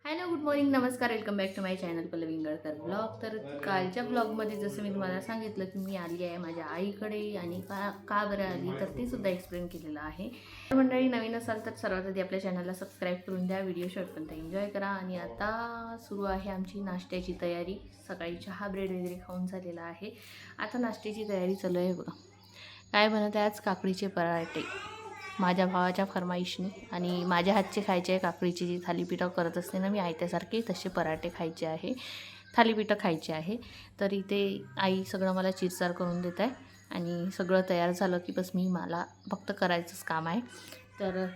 Hello, good morning, नमस्कार, welcome back to my channel Pallavi Ingalkar blog. तर कालच्या ब्लॉगमध्ये जसं मी तुम्हाला सांगितलं की मी आली आहे माझ्या आईकडे आणि का का बरं आली तर ते सुद्धा एक्सप्लेन केलेलं आहे. तर मंडळी, नवीन असाल तर सर्वात आधी आपल्या चॅनलला सबस्क्राईब करून द्या, व्हिडिओ शेवटपर्यंत एन्जॉय करा. आणि आता सुरू आहे आमची नाश्त्याची तयारी. सकाळी चहा ब्रेड वगैरे खाऊन झालेला आहे. आता नाश्त्याची तयारी चालू आहे. बघा काय बनत आहे आज, काकडीचे पराठे माझ्या भावाच्या फरमाईशनी. आणि माझ्या हातचे खायचे आहे. काकडीची जी थालीपीठं करत असते ना मी आयत्यासारखे, तसे पराठे खायचे आहे, थालीपीठं खायचे आहे. तर इथे आई सगळं मला चिरचार करून देत आहे आणि सगळं तयार झालं की बस मला फक्त करायचंच काम आहे. तर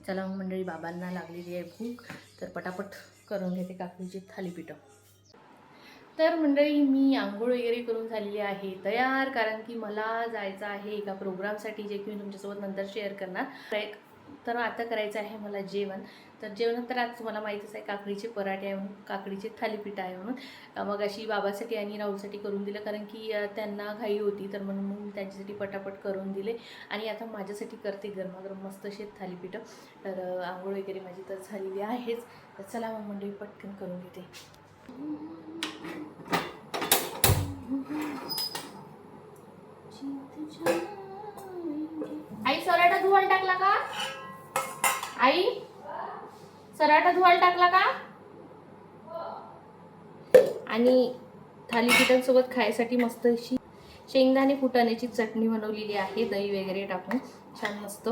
चला मग मंडळी, बाबांना लागलेली आहे भूक, तर पटापट करून घेते काकडीची थालीपीठं. तर मंडळी, मी आंघोळ वगैरे करून झालेली आहे तयार, कारण की मला जायचं आहे एका प्रोग्रामसाठी, जे की मी तुमच्यासोबत नंतर शेअर करणार. तर आता करायचं आहे मला जेवण. तर जेवण तर आता तुम्हाला माहीतच आहे, काकडीचे पराठे आहे म्हणून, काकडीचे थालीपीठ आहे म्हणून. मग अशी बाबासाठी आणि राहुलसाठी करून दिलं, कारण की त्यांना घाई होती, तर म्हणून मग त्यांच्यासाठी पटापट करून दिले. आणि आता माझ्यासाठी करते गरमागरम मस्त असे थालीपीठं. तर आंघोळ वगैरे माझी तर झालेली आहेच. तर चला मग मंडळी, पटकन करून घेते. आई, सराटा धुवायला टाकला का? आई, सराटा धुवायला टाकला का? आणि थालीपीठांसोबत खायसाठी मस्त अशी शेंगदाणे फुटाण्याची चटणी बनवलेली आहे, दही वगैरे टाकून छान मस्त.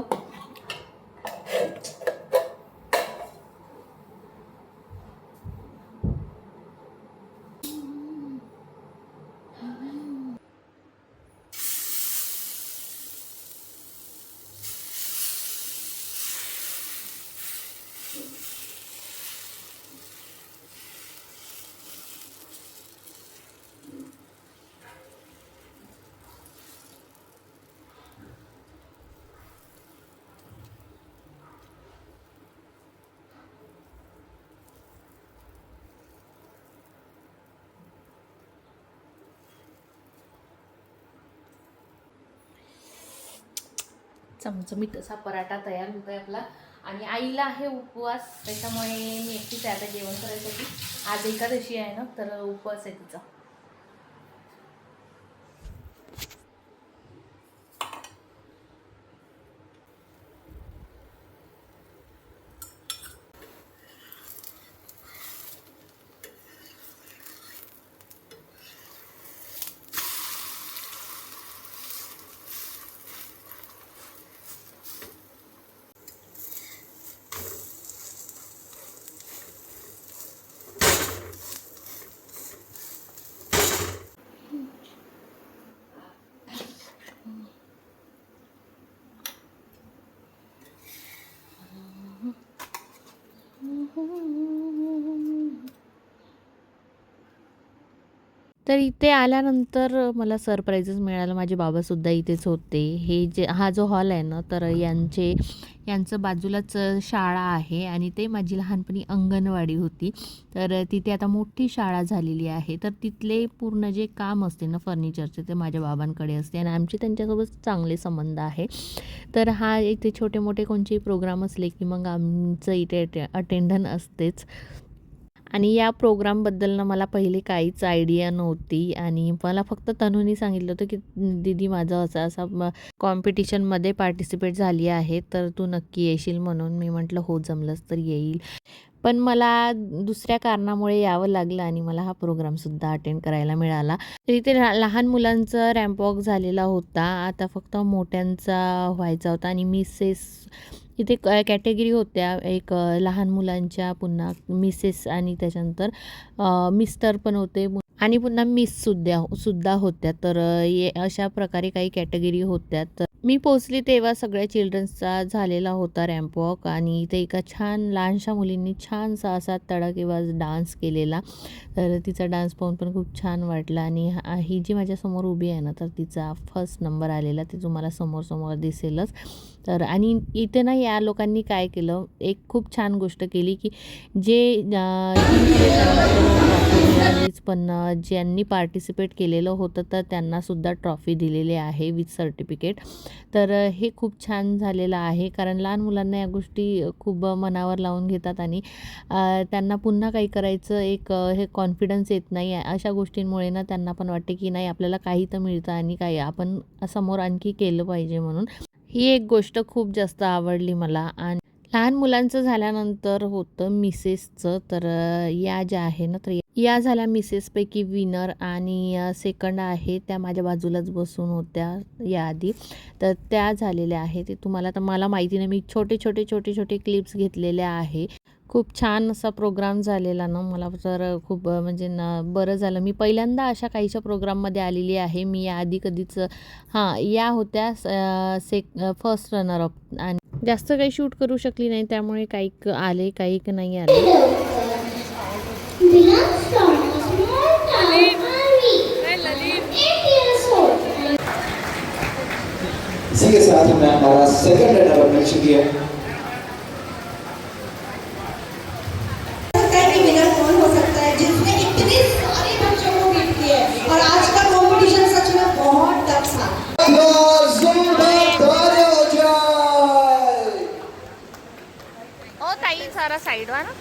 चमचमीत असा पराठा तयार होत आहे आपला. आणि आईला आहे उपवास, त्याच्यामुळे मी एकटीच आहे आता जेवण करायसाठी. आज एकादशी आहे ना, तर उपवास आहे तिचा. तर इथे आल्यानंतर मला सरप्राईजच मिळालं. माझे बाबासुद्धा इथेच होते. हा जो हॉल आहे ना, तर यांचं बाजूलाच शाळा आहे आणि ते माझी लहानपणी अंगणवाडी होती. तर तिथे आता मोठी शाळा झालेली आहे. तर तिथले पूर्ण जे काम असते ना फर्निचरचे, ते माझ्या बाबांकडे असते आणि आमचे त्यांच्यासोबत चांगले संबंध आहे. तर इथे छोटे मोठे कोणतेही प्रोग्राम असले की मग आमचं इथे अटेंडन असतेच. आणि या प्रोग्रामबद्दल ना मला पहिले काहीच आयडिया नव्हती आणि मला फक्त तनूनी सांगितलं होतं की दीदी, माझं असं कॉम्पिटिशनमध्ये पार्टिसिपेट झाली आहे, तर तू नक्की येशील म्हणून. मी म्हटलं हो, जमलंच तर येईल. पण मला दुसऱ्या कारणामुळे यावं लागलं आणि मला हा प्रोग्रामसुद्धा अटेंड करायला मिळाला. तर इथे लहान मुलांचा रॅम्प वॉक झालेला होता, आता फक्त मोठ्यांचा व्हायचा होता. आणि इथे कॅटेगरी होत्या, एक लहान मुलांच्या, पुन्हा मिसेस आणि त्याच्यानंतर मिस्टर पण होते आणि पुन्हा मिस सुद्धा होत्या. तर अशा प्रकारे काही कॅटेगरी होत्या. तर मी पोचली तेव्हा सगळ्या चिल्ड्रन्सचा झालेला होता रॅम्प वॉक आणि इथे एका छान लहानशा मुलींनी छानसा असा तडाखेबाज डान्स केलेला. तर तिचा डान्स पाहून पण खूप छान वाटला. आणि ही जी माझ्यासमोर उभी आहे ना, तर तिचा फर्स्ट नंबर आलेला, ते तुम्हाला समोर दिसेलच. तर आणि इथे ना या लोकांनी काय केलं, एक खूप छान गोष्ट केली की जे मुलीच, पण ज्यांनी पार्टिसिपेट केलेलं होतं तर त्यांनासुद्धा ट्रॉफी दिलेली आहे विथ सर्टिफिकेट. तर हे खूप छान झालेलं आहे, कारण लहान मुलांना या गोष्टी खूप मनावर लावून घेतात आणि त्यांना पुन्हा काही करायचं एक हे कॉन्फिडन्स येत नाही. अशा गोष्टींमुळे ना त्यांना पण वाटते की नाही, आपल्याला काही तर मिळतं आणि काही आपण समोर आणखी केलं पाहिजे म्हणून. ही एक गोष्ट खूप जास्त आवडली मला. आणि लहान मुलांचं झाल्यानंतर होतं मिसेसचं. तर या ज्या आहे ना, तर या झाल्या मिसेसपैकी विनर आणि सेकंड आहे त्या माझ्या बाजूलाच बसून होत्या याआधी. तर त्या झालेल्या आहे ते तुम्हाला तर मला माहिती नाही, मी छोटे क्लिप्स घेतलेल्या आहे. खूप छान असा प्रोग्राम झालेला ना, मला तर खूप म्हणजे ना बरं झालं. मी पहिल्यांदा अशा काहीशा प्रोग्राममध्ये आलेली आहे. मी याआधी कधीच या होत्या फर्स्ट रनर अप आणि जास्त काही शूट करू शकली नाही, त्यामुळे काही आले काही नाही आले. इसी के साथ में हमारा सेकंड रनर अप मिल चुकी है। विनर कौन हो सकता है जिसने इतने सारे बच्चों को बीट किया है, और आज का कंपटीशन सच में बहुत टफ था। ओ ताई सारा साइड वा ना.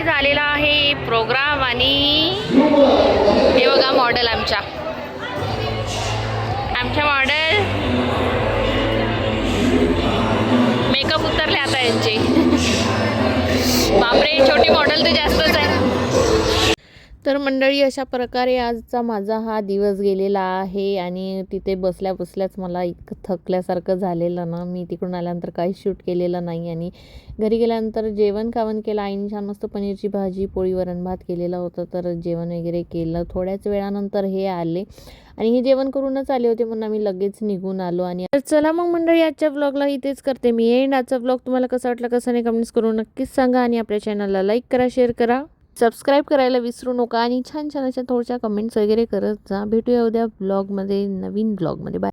झालेला आहे प्रोग्राम आणि हे बघा मॉडेल आमच्या मॉडेल यांचे. बापरे, छोटी मॉडेल तर जास्तच आहे. तर मंडळी, अशा प्रकारे आजचा माझा हा दिवस गेलेला आहे आणि तिथे बसल्या बसल्याच मला इतकं थकल्यासारखं झालेलं ना, मी तिकडून आल्यानंतर काहीच शूट केलेलं नाही. आणि घरी गेल्यानंतर जेवण खावण केलं. आईने छान मस्त पनीरची भाजी, पोळी, वरण भात केलेलं होतं, तर जेवण वगैरे केलं. थोड्याच वेळानंतर हे आले आणि हे जेवण करूनच आले होते म्हणून आम्ही लगेच निघून आलो. आणि तर चला मग मंडळी, आजच्या व्लॉगला इथेच करते मी एंड. आजचा व्लॉग तुम्हाला कसा वाटला कसं नाही कमेंट्स करून नक्कीच सांगा. आणि आपल्या चॅनलला लाईक करा, शेअर करा, सबस्क्राईब करायला विसरू नका. आणि छान छान अशा थोड्याशा कमेंट्स वगैरे करत जा. भेटूया उद्या ब्लॉगमध्ये, नवीन ब्लॉगमध्ये. बाय.